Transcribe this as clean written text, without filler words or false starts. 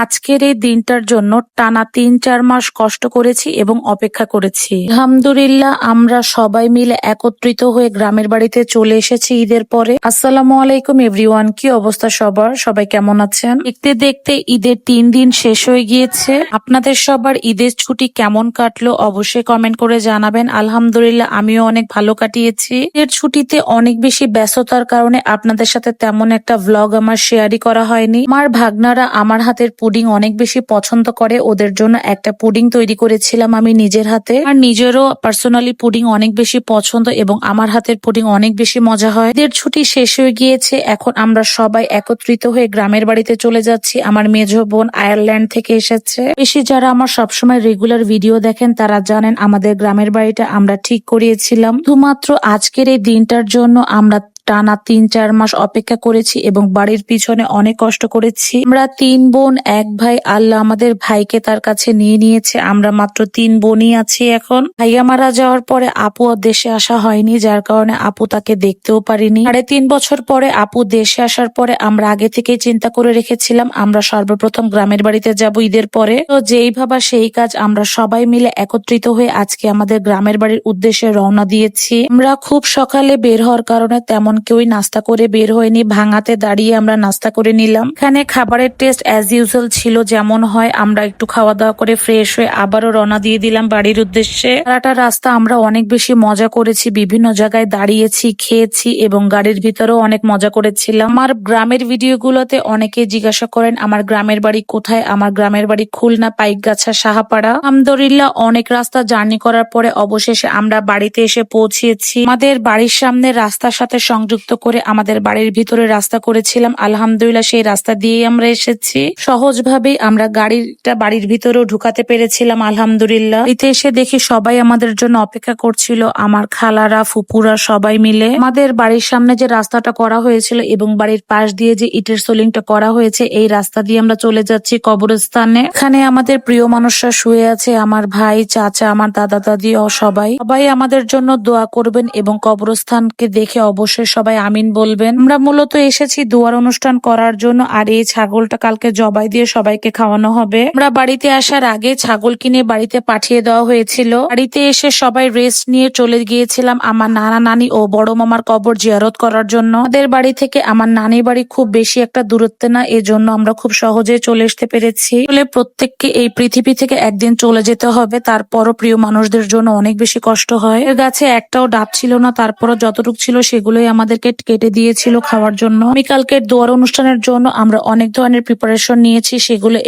আজকের এই দিনটার জন্য টানা ৩-৪ মাস কষ্ট করেছি এবং অপেক্ষা করেছি। আলহামদুলিল্লাহ আমরা সবাই মিলে একত্রিত হয়ে গ্রামের বাড়িতে চলে এসেছি ঈদের পরে। আসসালামু আলাইকুম এভরিওয়ান, কি অবস্থা সবার? সবাই কেমন আছেন? দেখতে দেখতে ঈদের ৩ দিন শেষ হয়ে গিয়েছে। আপনাদের সবার ঈদের ছুটি কেমন কাটলো অবশ্যই কমেন্ট করে জানাবেন। আলহামদুলিল্লাহ আমিও অনেক ভালো কাটিয়েছি। ঈদের ছুটিতে অনেক বেশি ব্যস্ততার কারণে আপনাদের সাথে তেমন একটা ভ্লগ আমার শেয়ারই করা হয়নি। আমার ভাগনারা আমার হাতের পুডিং অনেক বেশি পছন্দ করে, ওদের জন্য একটা পুডিং তৈরি করেছিলাম আমি নিজের হাতে। আর নিজেরও পার্সোনালি পুডিং অনেক বেশি পছন্দ এবং আমার হাতের পুডিং অনেক বেশি মজা হয়। ঈদের ছুটি শেষ হয়ে গিয়েছে, এখন আমরা সবাই একত্রিত হয়ে গ্রামের বাড়িতে চলে যাচ্ছি। আমার মেজো বোন আয়ারল্যান্ড থেকে এসেছে। বেশি যারা আমার সবসময় রেগুলার ভিডিও দেখেন তারা জানেন আমাদের গ্রামের বাড়িটা আমরা ঠিক করিয়েছিলাম শুধুমাত্র আজকের এই দিনটার জন্য। আমরা টানা ৩-৪ মাস অপেক্ষা করেছি এবং বাড়ির পিছনে অনেক কষ্ট করেছি। আমরা ৩ বোন ১ ভাই, আল্লাহ আমাদের ভাইকে তার কাছে নিয়ে নিয়েছে। আমরা মাত্র ৩ বোনই আছি এখন। ভাইয়া মারা যাওয়ার পরে আপু দেশে আসা হয়নি, যার কারণে আপু তাকে দেখতেও পারিনি। ৩.৫ বছর পরে আপু দেশে আসার পরে আমরা আগে থেকেই চিন্তা করে রেখেছিলাম আমরা সর্বপ্রথম গ্রামের বাড়িতে যাব ঈদের পরে। তো যেই ভাবা সেই কাজ, আমরা সবাই মিলে একত্রিত হয়ে আজকে আমাদের গ্রামের বাড়ির উদ্দেশ্যে রওনা দিয়েছি। আমরা খুব সকালে বের হওয়ার কারণে তেমন কেউই নাস্তা করে বের হয়নি, ভাঙাতে দাঁড়িয়ে আমরা নাস্তা করে নিলাম। এখানে খাবারের টেস্ট অ্যাজ ইউজুয়াল ছিল যেমন হয়। আমরা একটু খাওয়া দাওয়া করে ফ্রেশ হয়ে আবারও রওনা দিয়ে দিলাম বাড়ির উদ্দেশ্যে। সারাটা রাস্তা আমরা অনেক বেশি মজা করেছি, বিভিন্ন জায়গায় দাঁড়িয়েছি, খেয়েছি এবং গাড়ির ভিতরেও অনেক মজা করেছিলাম। আমার গ্রামের ভিডিওগুলোতে অনেকে জিজ্ঞাসা করেন আমার গ্রামের বাড়ি কোথায়। আমার গ্রামের বাড়ি খুলনা পাইকগাছা সাহাপাড়া। আলহামদুলিল্লাহ অনেক রাস্তা জার্নি করার পরে অবশেষে আমরা বাড়িতে এসে পৌঁছিয়েছি। আমাদের বাড়ির সামনে রাস্তার সাথে সংযুক্ত করে আমাদের বাড়ির ভিতরে রাস্তা করেছিলাম। আলহামদুলিল্লাহ সেই রাস্তা দিয়েই আমরা এসেছি। সহজভাবেই আমরা গাড়িটা বাড়ির ভিতরেও ঢুকাতে পেরেছিলাম আলহামদুলিল্লাহ। এতে এসে দেখি সবাই আমাদের জন্য অপেক্ষা করছিল, আমার খালারা ফুপুরা সবাই মিলে। আমাদের বাড়ির সামনে যে রাস্তাটা করা হয়েছিল এবং বাড়ির পাশ দিয়ে যে ইটের সোলিংটা করা হয়েছে, এই রাস্তা দিয়ে আমরা চলে যাচ্ছি কবরস্থানে। এখানে আমাদের প্রিয় মানুষরা শুয়ে আছে, আমার ভাই, চাচা, আমার দাদা দাদি ও সবাই আমাদের জন্য দোয়া করবেন এবং কবরস্থানকে দেখে অবশ্যই সবাই আমিন বলবেন। আমরা মূলত এসেছি দোয়ার অনুষ্ঠান করার জন্য, আর এই ছাগলটা কালকে জবাই দিয়ে সবাইকে খাওয়ানো হবে। আমরা বাড়িতে আসার আগে ছাগল কিনে বাড়িতে পাঠিয়ে দেওয়া হয়েছিল। বাড়িতে এসে সবাই রেস্ট নিয়ে চলে গিয়েছিলাম আমার নানা নানি ও বড় মামার কবর জিয়ারত করার জন্য। আমাদের বাড়ি থেকে আমার নানির বাড়ি খুব বেশি একটা দূরত্বে না, এজন্য আমরা খুব সহজে চলে আসতে পেরেছি। প্রত্যেককে এই পৃথিবী থেকে একদিন চলে যেতে হবে, তারপরও প্রিয় মানুষদের জন্য অনেক বেশি কষ্ট হয়। এর গাছে একটাও ডাব ছিল না, তারপরও যতটুকু ছিল সেগুলোই আমাদেরকে কেটে দিয়েছিল খাওয়ার জন্য। আমি কালকের দোয়ার অনুষ্ঠানের জন্য আমরা অনেক ধরনের প্রিপারেশন নিয়েছি, সেগুলো